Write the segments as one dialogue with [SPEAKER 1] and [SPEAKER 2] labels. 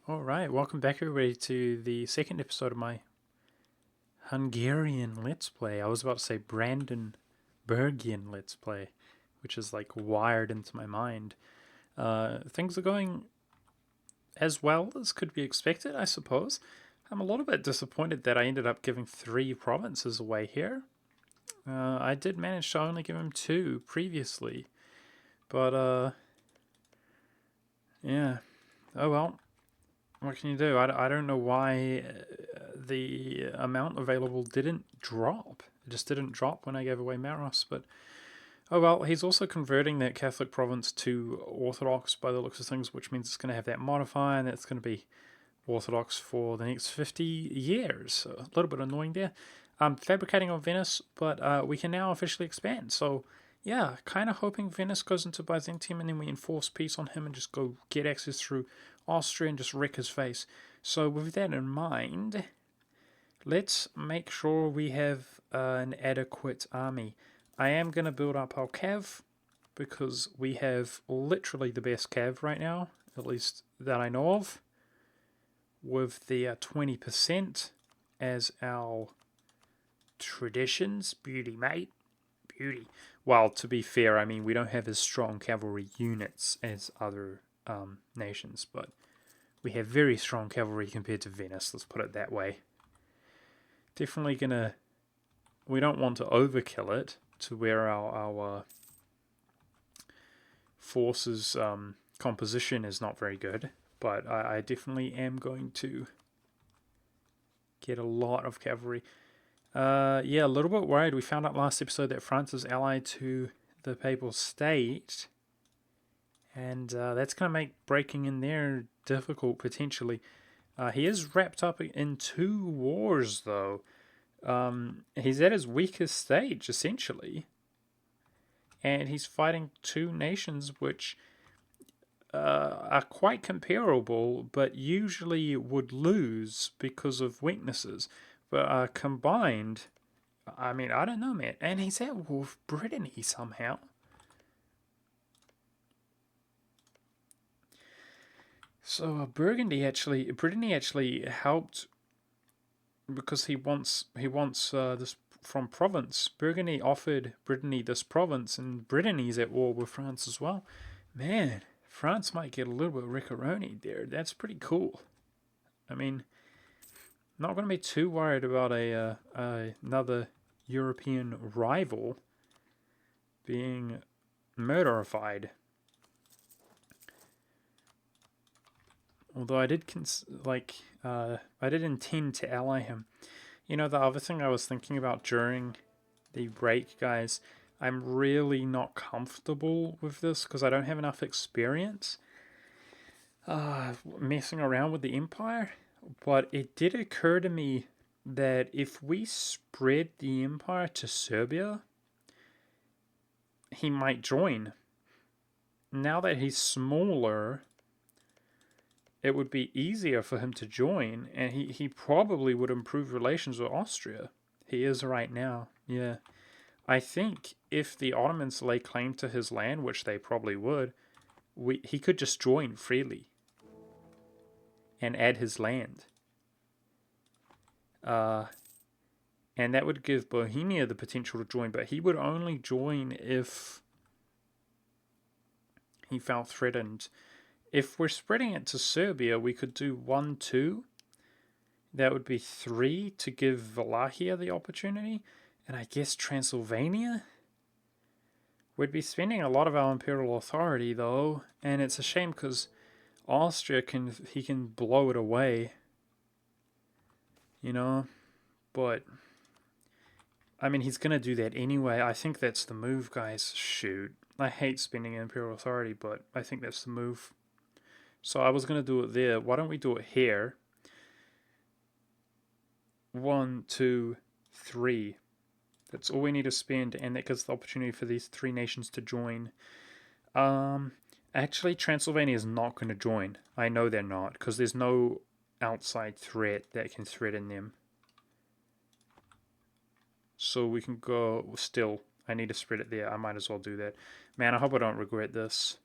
[SPEAKER 1] Alright, welcome back everybody to the second episode of my Hungarian Let's Play. I was about to say Brandenburgian Let's Play, which is like wired into my mind. Things are going as well as could be expected, I suppose. I'm a little bit disappointed that I ended up giving 3 provinces away here. I did manage to only give him 2 previously, but yeah. Oh well. What can you do? I don't know why the amount available didn't drop. It just didn't drop when I gave away Maros, but oh well, he's also converting that Catholic province to Orthodox by the looks of things, which means it's going to have that modifier and that's going to be Orthodox for the next 50 years. So a little bit annoying there. I'm fabricating on Venice, but we can now officially expand. So yeah, kind of hoping Venice goes into Byzantium and then we enforce peace on him and just go get access through Austria and just wreck his face. So with that in mind, let's make sure we have an adequate army. I am going to build up our cav because we have literally the best cav right now, at least that I know of, with the 20% as our traditions. Beauty, mate. Beauty. Well, to be fair, I mean, we don't have as strong cavalry units as other nations, but we have very strong cavalry compared to Venice, let's put it that way. Definitely gonna... We don't want to overkill it to where our forces composition is not very good, but I definitely am going to get a lot of cavalry. Yeah, a little bit worried. We found out last episode that France is allied to the Papal State, and that's going to make breaking in there difficult, potentially. He is wrapped up in 2 wars, though. He's at his weakest stage, essentially. And he's fighting 2 nations which are quite comparable, but usually would lose because of weaknesses. But combined, I mean, I don't know, man. And he's at war with Brittany somehow. So Brittany actually helped because he wants this from province. Burgundy offered Brittany this province, and Brittany's at war with France as well. Man, France might get a little bit riccaroni there. That's pretty cool. I mean, not going to be too worried about another European rival being murderified. Although I did I did intend to ally him. You know, the other thing I was thinking about during the break, guys, I'm really not comfortable with this because I don't have enough experience messing around with the Empire. But it did occur to me that if we spread the Empire to Serbia, he might join. Now that he's smaller, it would be easier for him to join, and he probably would improve relations with Austria. He is right now, yeah. I think if the Ottomans lay claim to his land, which they probably would, he could just join freely and add his land. And that would give Bohemia the potential to join, but he would only join if he felt threatened. If we're spreading it to Serbia, we could do 1, 2. That would be 3 to give Wallachia the opportunity. And I guess Transylvania? We'd be spending a lot of our imperial authority, though. And it's a shame because Austria he can blow it away. You know? But I mean, he's going to do that anyway. I think that's the move, guys. Shoot. I hate spending imperial authority, but I think that's the move. So I was going to do it there. Why don't we do it here? 1, 2, 3. That's all we need to spend, and that gives the opportunity for these 3 nations to join. Actually, Transylvania is not going to join. I know they're not, because there's no outside threat that can threaten them. So we can go still. I need to spread it there. I might as well do that. Man, I hope I don't regret this.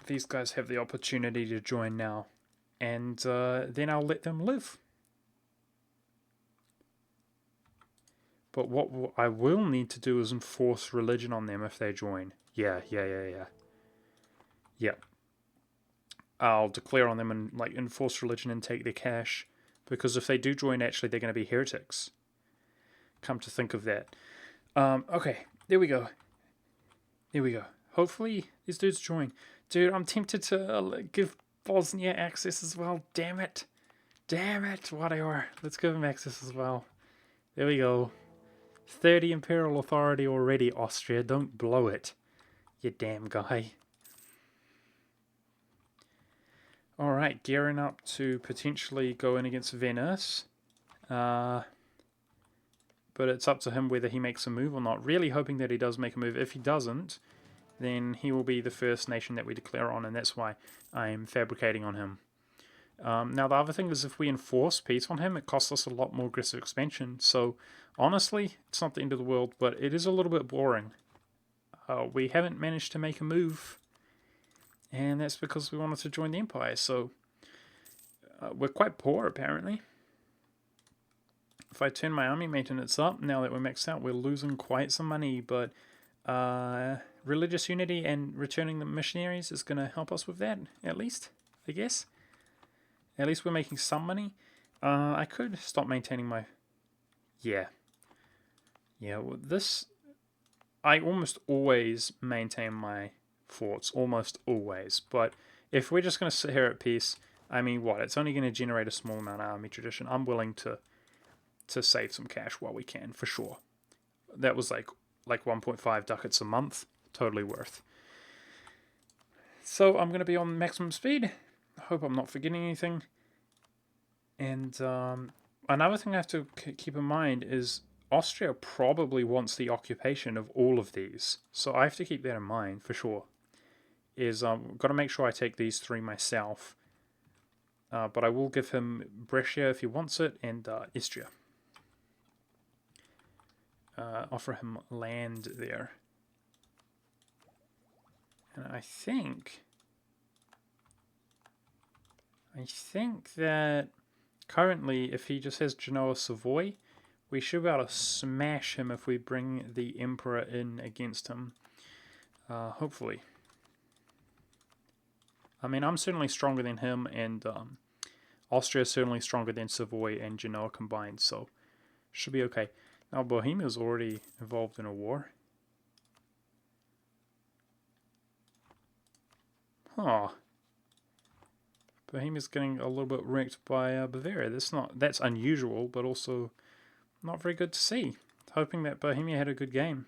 [SPEAKER 1] these guys have the opportunity to join now. And then I'll let them live. But what I will need to do is enforce religion on them if they join. Yeah. Yep. I'll declare on them and like enforce religion and take their cash. Because if they do join, actually, they're going to be heretics. Come to think of that. Okay, there we go. Hopefully, these dudes join. Dude, I'm tempted to give Bosnia access as well. Damn it. Whatever. Let's give them access as well. There we go. 30 Imperial authority already, Austria. Don't blow it. You damn guy. Alright, gearing up to potentially go in against Venice. But it's up to him whether he makes a move or not. Really hoping that he does make a move. If he doesn't, then he will be the first nation that we declare on, and that's why I am fabricating on him. Now, the other thing is if we enforce peace on him, it costs us a lot more aggressive expansion. So, honestly, it's not the end of the world, but it is a little bit boring. We haven't managed to make a move, and that's because we wanted to join the Empire. So, we're quite poor, apparently. If I turn my army maintenance up, now that we're maxed out, we're losing quite some money, but religious unity and returning the missionaries is going to help us with that, at least, I guess. At least we're making some money. I could stop maintaining my... Yeah, well, this... I almost always maintain my forts, almost always. But if we're just going to sit here at peace, I mean, what? It's only going to generate a small amount of army tradition. I'm willing to save some cash while we can, for sure. That was like 1.5 ducats a month. Totally worth. So I'm going to be on maximum speed. I hope I'm not forgetting anything. And another thing I have to keep in mind is Austria probably wants the occupation of all of these. So I have to keep that in mind for sure. Is got to make sure I take these 3 myself. But I will give him Brescia if he wants it, and Istria. Offer him land there. And I think that currently, if he just has Genoa Savoy, we should be able to smash him if we bring the Emperor in against him. Hopefully. I mean, I'm certainly stronger than him, and Austria is certainly stronger than Savoy and Genoa combined, so should be okay. Now, Bohemia's already involved in a war. Huh. Bohemia's getting a little bit wrecked by Bavaria. That's unusual, but also not very good to see. Hoping that Bohemia had a good game.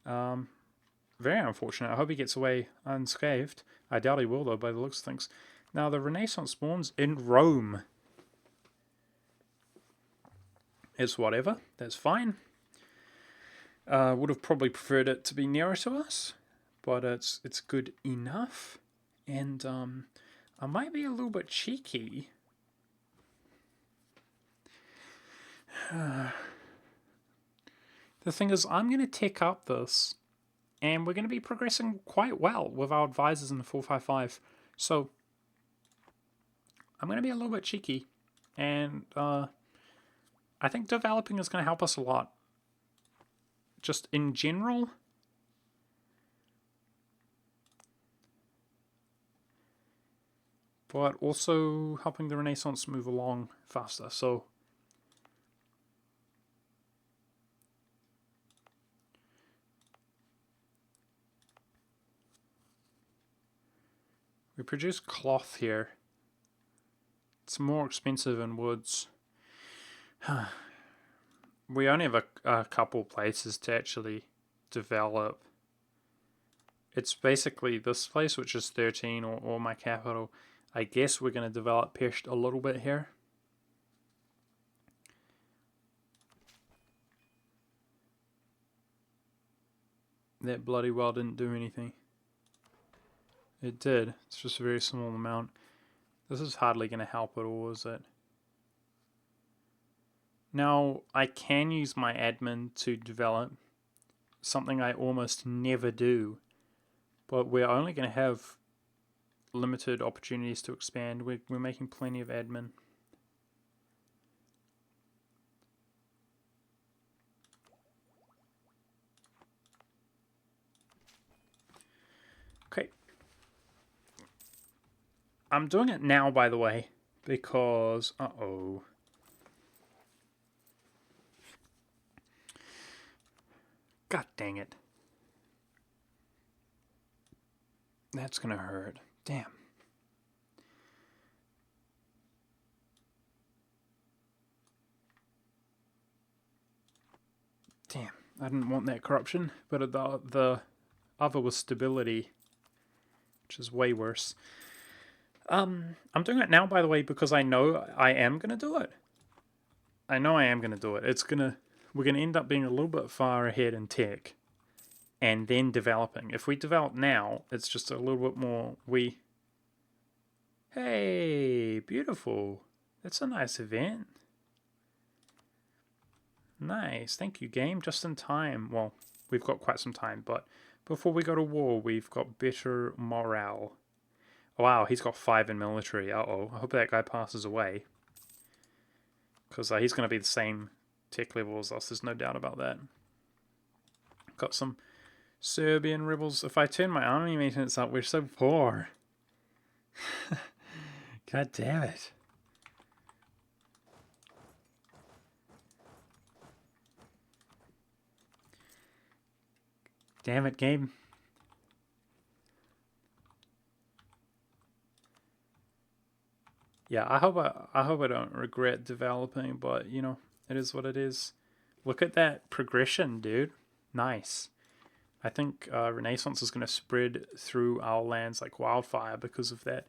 [SPEAKER 1] Very unfortunate. I hope he gets away unscathed. I doubt he will, though, by the looks of things. Now, the Renaissance spawns in Rome. It's whatever. That's fine. Would have probably preferred it to be nearer to us, but it's good enough. And I might be a little bit cheeky. The thing is, I'm going to take up this, and we're going to be progressing quite well with our advisors in the 455. So I'm going to be a little bit cheeky, and I think developing is going to help us a lot. Just in general. But also helping the Renaissance move along faster. So we produce cloth here. It's more expensive in woods. We only have a couple places to actually develop. It's basically this place, which is 13, or my capital. I guess we're going to develop Pest a little bit here. That bloody well didn't do anything. It did. It's just a very small amount. This is hardly going to help at all, is it? Now, I can use my admin to develop something I almost never do. But we're only going to have limited opportunities to expand. We're making plenty of admin. Okay. I'm doing it now, by the way, because... Uh-oh. God dang it. That's gonna hurt. Damn. Damn. I didn't want that corruption, but the other was stability, which is way worse. I'm doing it now, by the way, because I know I am gonna do it. I know I am gonna do it. We're gonna end up being a little bit far ahead in tech, and then developing. If we develop now, it's just a little bit more. Hey, beautiful. That's a nice event. Nice, thank you, game. Just in time. Well, we've got quite some time, but before we go to war, we've got better morale. Wow, he's got 5 in military. Uh-oh. I hope that guy passes away. Because he's going to be the same tech level as us, there's no doubt about that. Got some Serbian rebels. If I turn my army maintenance up, we're so poor. God damn it. Damn it, game. Yeah, I hope I don't regret developing, but you know, it is what it is. Look at that progression, dude. Nice. I think Renaissance is going to spread through our lands like wildfire because of that.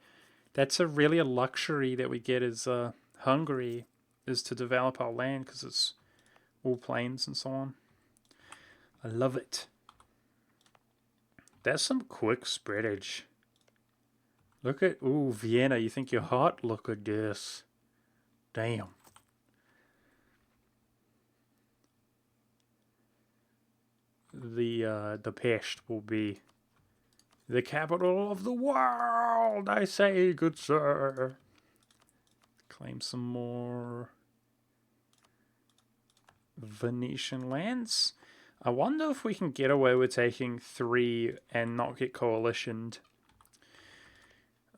[SPEAKER 1] That's really a luxury that we get as Hungary, is to develop our land because it's all plains and so on. I love it. That's some quick spreadage. Look at, ooh, Vienna, you think you're hot? Look at this. Damn. The Pest will be the capital of the world, I say, good sir. Claim some more Venetian lands. I wonder if we can get away with taking 3 and not get coalitioned.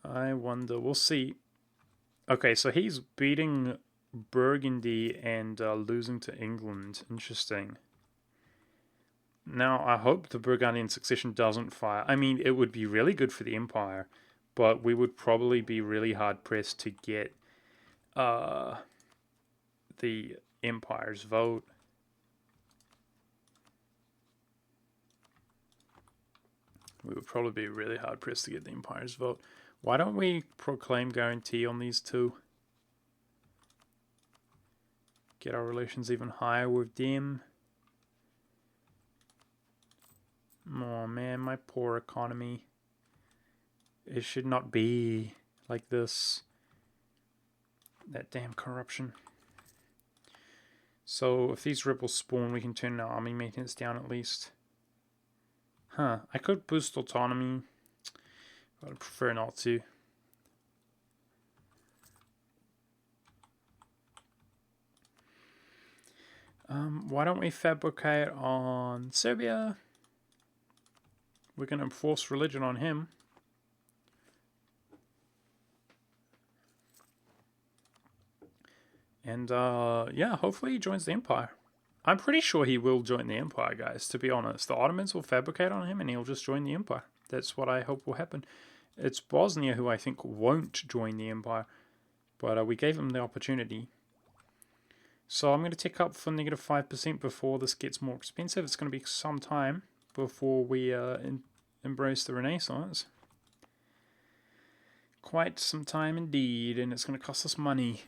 [SPEAKER 1] I wonder. We'll see. Okay, so he's beating Burgundy and losing to England. Interesting. Now, I hope the Burgundian succession doesn't fire. I mean, it would be really good for the Empire, but we would probably be really hard-pressed to get the Empire's vote. We would probably be really hard-pressed to get the Empire's vote. Why don't we proclaim guarantee on these two? Get our relations even higher with them. Oh man, my poor economy. It should not be like this. That damn corruption. So if these rebels spawn, we can turn our army maintenance down at least. Huh, I could boost autonomy, but I prefer not to. Why don't we fabricate on Serbia? We can enforce religion on him. And yeah, hopefully he joins the Empire. I'm pretty sure he will join the Empire, guys, to be honest. The Ottomans will fabricate on him and he'll just join the Empire. That's what I hope will happen. It's Bosnia who I think won't join the Empire, but we gave him the opportunity. So I'm going to tick up for negative 5% before this gets more expensive. It's going to be some time before we embrace the Renaissance. Quite some time indeed, and it's going to cost us money.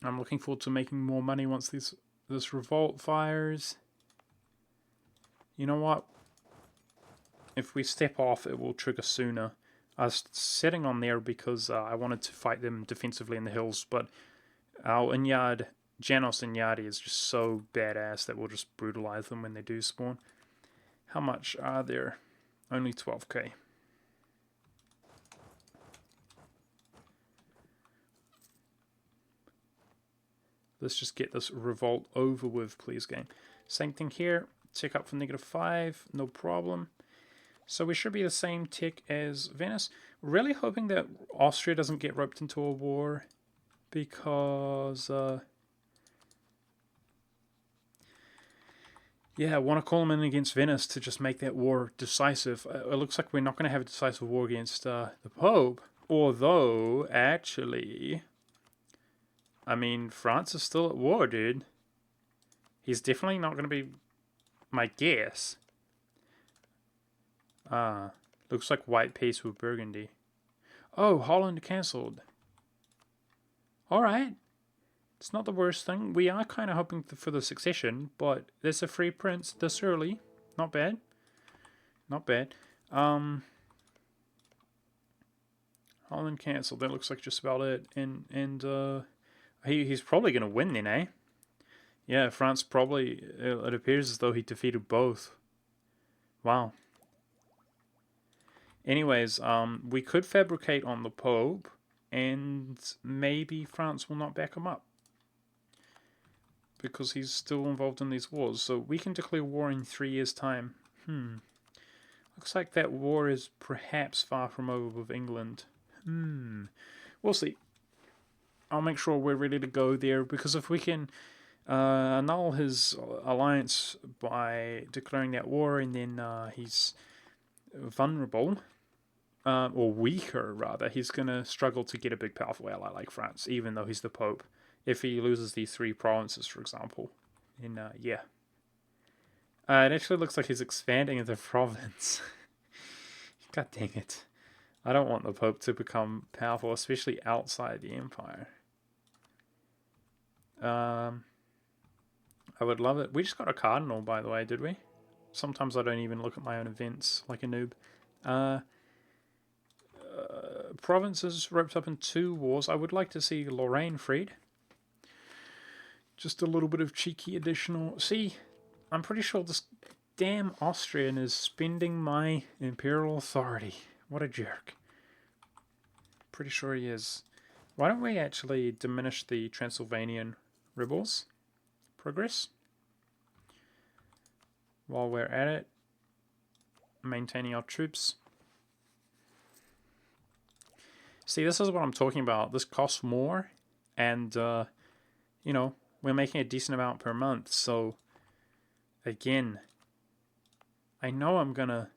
[SPEAKER 1] I'm looking forward to making more money once this revolt fires. You know what? If we step off, it will trigger sooner. I was setting on there because I wanted to fight them defensively in the hills, but our Inyard, Janos Inyardi is just so badass that we'll just brutalize them when they do spawn. How much are there? Only 12k. Let's just get this revolt over with, please, game. Same thing here. Tick up for -5, no problem. So we should be the same tick as Venice. Really hoping that Austria doesn't get roped into a war, because yeah, I want to call them in against Venice to just make that war decisive. It looks like we're not going to have a decisive war against the Pope, although actually, I mean, France is still at war, dude. He's definitely not going to be my guess. Looks like white peace with Burgundy. Oh, Holland cancelled. Alright. It's not the worst thing. We are kind of hoping for the succession, but there's a free prince this early. Not bad. Not bad. Holland cancelled. That looks like just about it. And he's probably going to win then, eh? Yeah, France probably... It appears as though he defeated both. Wow. Anyways, we could fabricate on the Pope, and maybe France will not back him up, because he's still involved in these wars. So we can declare war in 3 years' time. Looks like that war is perhaps far from over with England. We'll see. I'll make sure we're ready to go there, because if we can annul his alliance by declaring that war, and then he's vulnerable, or weaker rather, he's going to struggle to get a big powerful ally like France, even though he's the Pope. If he loses these 3 provinces, for example, then yeah. It actually looks like he's expanding the province. God dang it. I don't want the Pope to become powerful, especially outside the Empire. I would love it. We just got a cardinal, by the way, did we? Sometimes I don't even look at my own events like a noob. Provinces roped up in 2 wars. I would like to see Lorraine freed. Just a little bit of cheeky additional... See, I'm pretty sure this damn Austrian is spending my imperial authority. What a jerk. Pretty sure he is. Why don't we actually diminish the Transylvanian rebels' progress? While we're at it, maintaining our troops. See, this is what I'm talking about. This costs more, and, you know, we're making a decent amount per month. So, again, I know I'm going to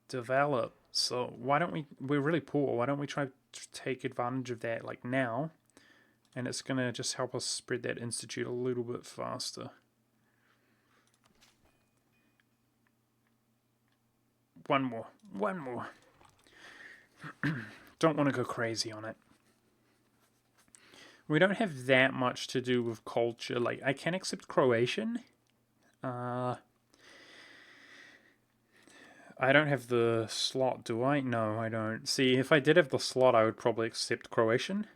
[SPEAKER 1] develop. So, why don't we... We're really poor. Why don't we try to take advantage of that, like, now? And it's going to just help us spread that institute a little bit faster. One more. Don't want to go crazy on it. We don't have that much to do with culture. Like, I can accept Croatian. I don't have the slot, do I? No, I don't. See, if I did have the slot, I would probably accept Croatian.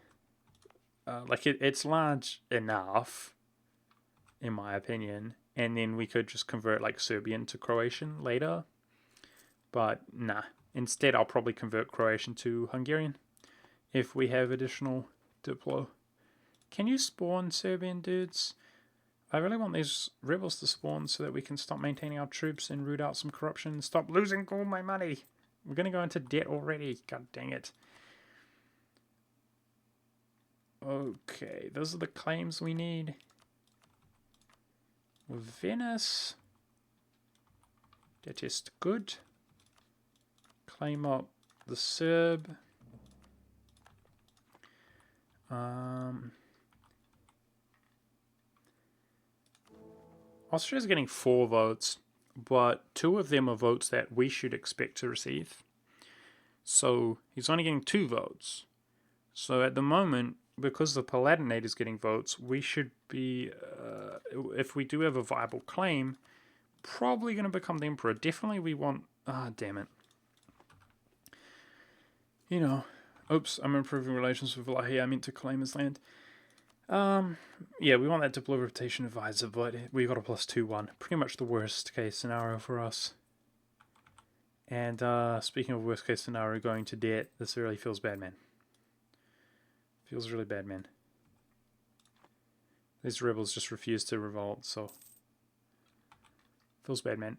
[SPEAKER 1] Like, it's large enough, in my opinion. And then we could just convert, like, Serbian to Croatian later. But, nah. Instead, I'll probably convert Croatian to Hungarian if we have additional Diplo. Can you spawn Serbian dudes? I really want these rebels to spawn so that we can stop maintaining our troops and root out some corruption. Stop losing all my money. We're going to go into debt already. God dang it. Okay, those are the claims we need. Venice. That is good. Claim up the Serb. Austria's getting 4 votes, but 2 of them are votes that we should expect to receive. So he's only getting 2 votes. So at the moment, because the Palatinate is getting votes, we should be, if we do have a viable claim, probably going to become the Emperor. Definitely we want... Ah, damn it. You know, oops, I'm improving relations with Vlahi. I meant to claim his land. Yeah, we want that Diplo Reputation Advisor, but we got a +2-1. Pretty much the worst case scenario for us. And speaking of worst case scenario, going to debt, this really feels bad, man. Feels really bad, man. These rebels just refuse to revolt, so... Feels bad, man.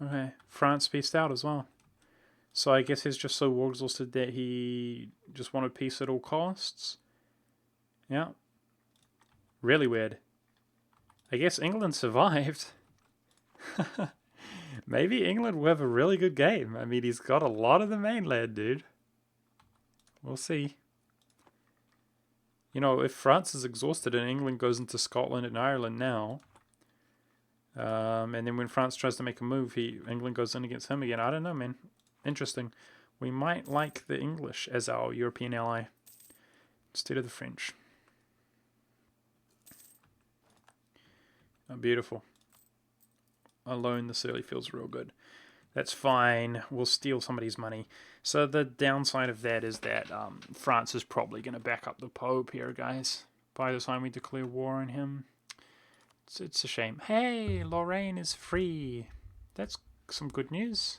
[SPEAKER 1] Okay, France peaced out as well. So I guess he's just so war exhausted that he just wanted peace at all costs. Yeah. Really weird. I guess England survived. Maybe England will have a really good game. I mean, he's got a lot of the mainland, dude. We'll see. You know, if France is exhausted and England goes into Scotland and Ireland now, and then when France tries to make a move, England goes in against him again. I don't know, man. Interesting. We might like the English as our European ally instead of the French. Oh, beautiful. Alone, this early feels real good. That's fine. We'll steal somebody's money. So the downside of that is that France is probably going to back up the Pope here, guys. By the time we declare war on him. It's a shame. Hey, Lorraine is free. That's some good news.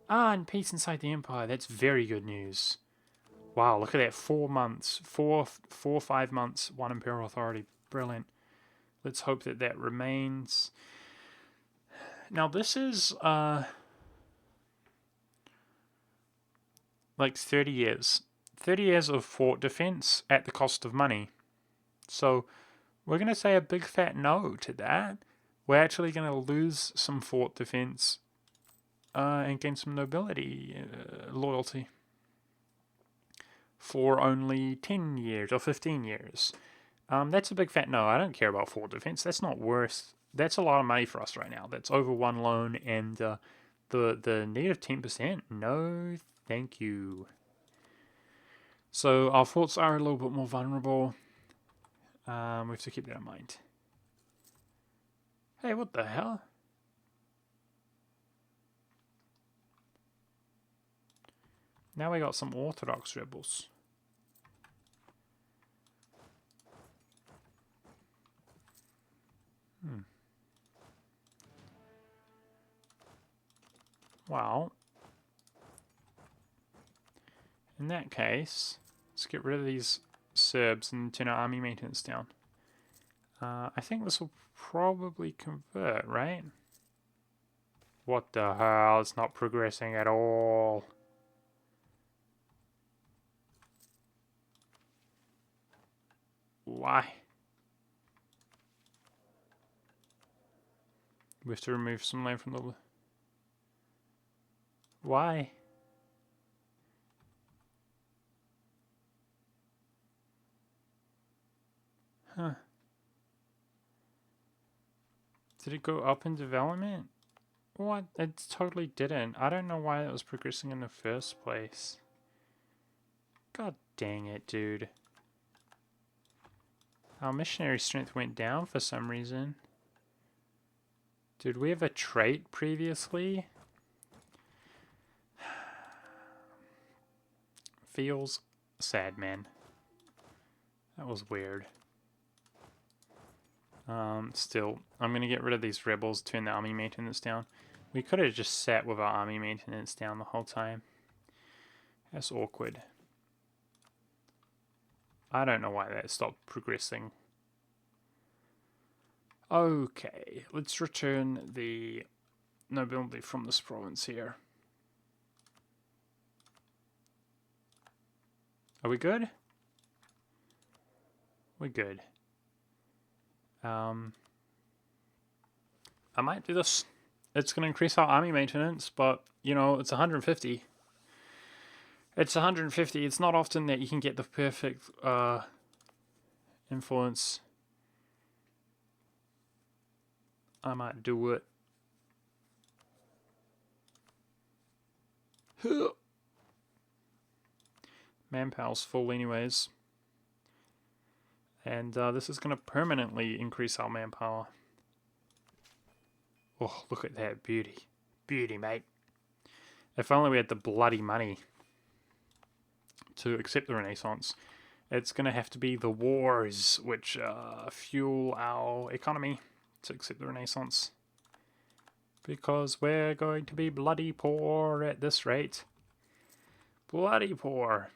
[SPEAKER 1] Ah, and peace inside the Empire. That's very good news. Wow, look at that. 4 months. 5 months. 1 Imperial authority. Brilliant. Let's hope that that remains. Now, this is like 30 years. 30 years of fort defense at the cost of money. So we're going to say a big fat no to that. We're actually going to lose some fort defense and gain some nobility loyalty for only 10 years or 15 years. That's a big fat no. I don't care about fort defense. That's not worth... That's a lot of money for us right now. That's over 1 loan, and the negative 10%, no thank you. So our forts are a little bit more vulnerable. We have to keep that in mind. Hey, what the hell? Now we got some Orthodox rebels. Well, in that case, let's get rid of these Serbs and turn our army maintenance down. I think this will probably convert, right? What the hell? It's not progressing at all. Why? We have to remove some land from the... Why? Huh. Did it go up in development? What? It totally didn't. I don't know why it was progressing in the first place. God dang it, dude. Our missionary strength went down for some reason. Did we have a trait previously? Feels sad, man. That was weird. Still, I'm going to get rid of these rebels, turn the army maintenance down. We could have just sat with our army maintenance down the whole time. That's awkward. I don't know why that stopped progressing. Okay, let's return the nobility from this province here. Are we good? We're good. I might do this. It's going to increase our army maintenance, but, you know, it's 150. It's 150. It's not often that you can get the perfect influence. I might do it. Manpower's full anyways. And this is going to permanently increase our manpower. Oh, look at that beauty. Beauty, mate. If only we had the bloody money to accept the Renaissance. It's going to have to be the wars which fuel our economy to accept the Renaissance. Because we're going to be bloody poor at this rate. Bloody poor.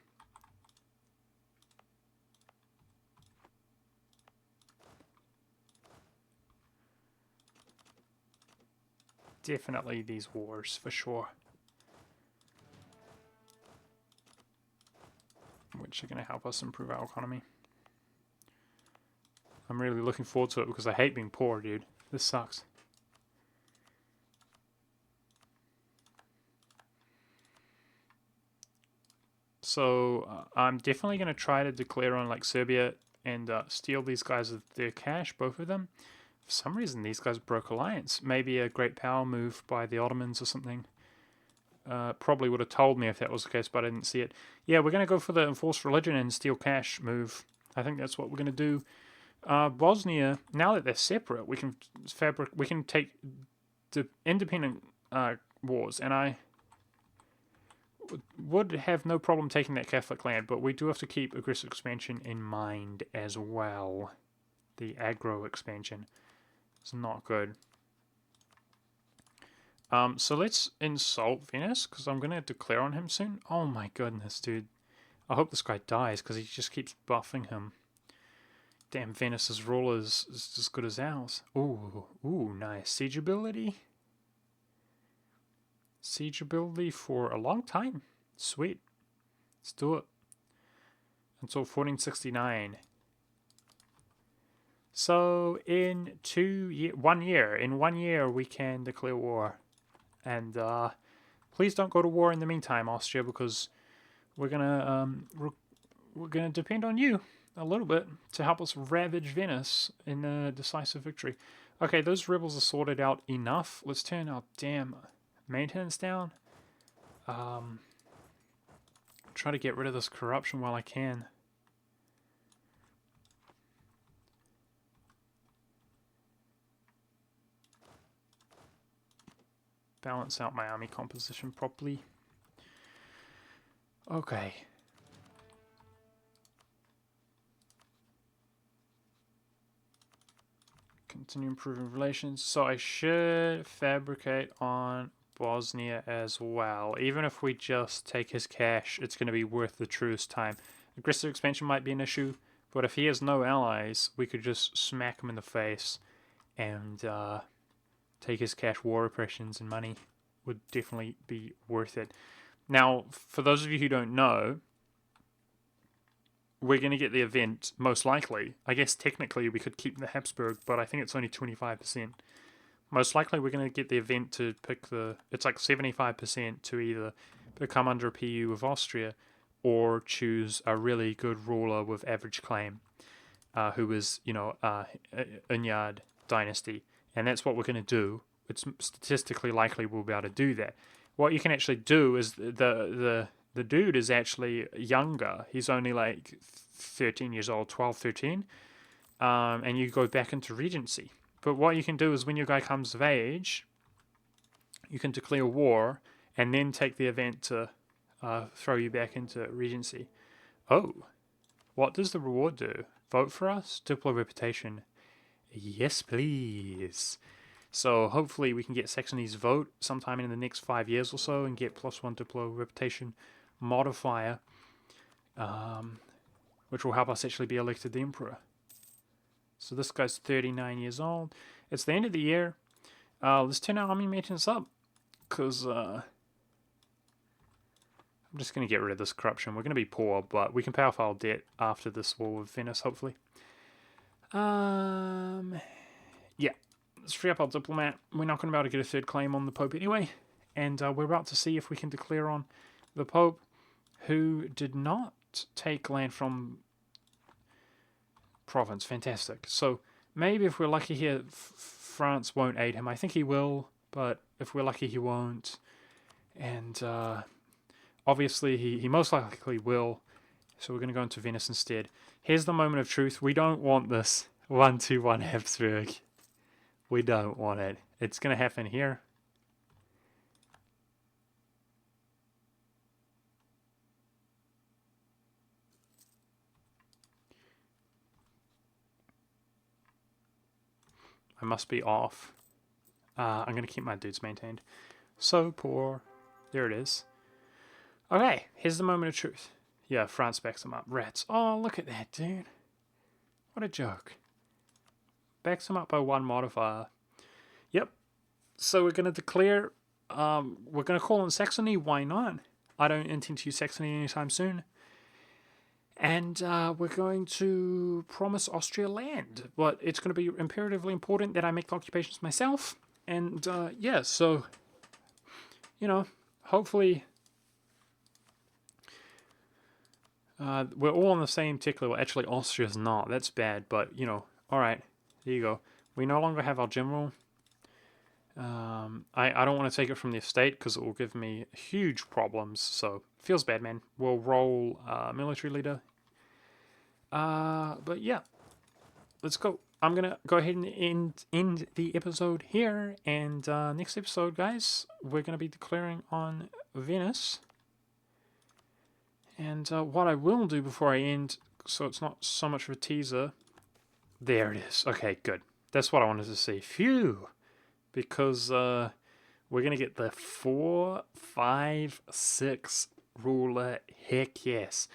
[SPEAKER 1] Definitely these wars, for sure. Which are going to help us improve our economy. I'm really looking forward to it because I hate being poor, dude. This sucks. So I'm definitely going to try to declare on like Serbia and steal these guys of their cash, both of them. For some reason, these guys broke alliance. Maybe a great power move by the Ottomans or something. Probably would have told me if that was the case, but I didn't see it. Yeah, we're going to go for the enforced religion and steal cash move. I think that's what we're going to do. Bosnia, now that they're separate, we can take independent wars, and I would have no problem taking that Catholic land, but we do have to keep aggressive expansion in mind as well. The aggro expansion is not good. So let's insult Venice, because I'm going to declare on him soon. Oh my goodness, dude. I hope this guy dies, because he just keeps buffing him. Damn, Venice's rule is as good as ours. Ooh, nice. Siege ability. Siege ability for a long time. Sweet. Let's do it. Until 1469. So in 1 year, in 1 year we can declare war. And please don't go to war in the meantime, Austria, because we're gonna depend on you a little bit to help us ravage Venice in a decisive victory. Okay, those rebels are sorted out enough. Let's turn our damn maintenance down. Try to get rid of this corruption while I can. Balance out my army composition properly. Okay. Continue improving relations. So I should fabricate on Bosnia as well. Even if we just take his cash, it's going to be worth the truest time. Aggressive expansion might be an issue, but if he has no allies, we could just smack him in the face and take his cash. War oppressions and money would definitely be worth it. Now, for those of you who don't know, we're going to get the event, most likely. I guess technically we could keep the Habsburg, but I think it's only 25%. Most likely we're going to get the event to pick it's like 75% to either become under a PU with Austria or choose a really good ruler with average claim, who is, Unyard dynasty. And that's what we're going to do. It's statistically likely we'll be able to do that. What you can actually do is the dude is actually younger. He's only like 13 years old, 12, 13. And you go back into regency. But what you can do is when your guy comes of age, you can declare war and then take the event to throw you back into regency. Oh, what does the reward do? Vote for us? Diplo reputation. Yes, please. So hopefully we can get Saxony's vote sometime in the next 5 years or so and get +1 Diplo reputation modifier, which will help us actually be elected the emperor. So this guy's 39 years old. It's the end of the year. Let's turn our army maintenance up, because I'm just going to get rid of this corruption. We're going to be poor, but we can power file debt after this war with Venice, hopefully. Yeah. Let's free up our diplomat. We're not going to be able to get a third claim on the Pope anyway. And we're about to see if we can declare on the Pope, who did not take land from province. Fantastic. So maybe if we're lucky here, France won't aid him. I think he will, but if we're lucky, he won't. And obviously, he most likely will. So we're going to go into Venice instead. Here's the moment of truth. We don't want this 1-2-1 Habsburg. We don't want it. It's going to happen here. I must be off. I'm going to keep my dudes maintained. So poor. There it is. Okay, here's the moment of truth. Yeah, France backs him up. Rats. Oh, look at that, dude. What a joke. Backs him up by 1 modifier. Yep. So we're going to declare... we're going to call on Saxony. Why not? I don't intend to use Saxony anytime soon. And we're going to promise Austria land. But it's going to be imperatively important that I make the occupations myself. And yeah, so, you know, hopefully we're all on the same tickler. Well, actually, Austria's not. That's bad. But, you know, all right, there you go. We no longer have our general. I don't want to take it from the estate because it will give me huge problems. So, feels bad, man. We'll roll military leader. But yeah, let's go. I'm going to go ahead and end the episode here. And next episode, guys, we're going to be declaring on Venice. And what I will do before I end, so it's not so much of a teaser. There it is. Okay, good. That's what I wanted to see. Phew! Because we're going to get the 4, 5, 6 ruler. Heck yes.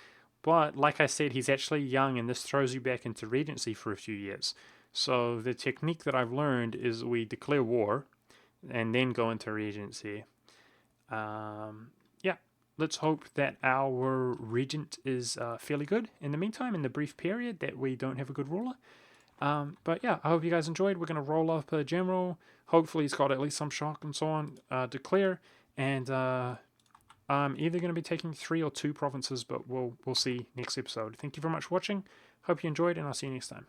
[SPEAKER 1] But like I said, he's actually young, and this throws you back into regency for a few years. So the technique that I've learned is we declare war and then go into regency. Yeah, let's hope that our regent is fairly good in the meantime, in the brief period that we don't have a good ruler. But yeah, I hope you guys enjoyed. We're going to roll up a general. Hopefully he's got at least some shock and so on. Declare. And I'm either going to be taking 3 or 2 provinces, but we'll see next episode. Thank you very much for watching. Hope you enjoyed, and I'll see you next time.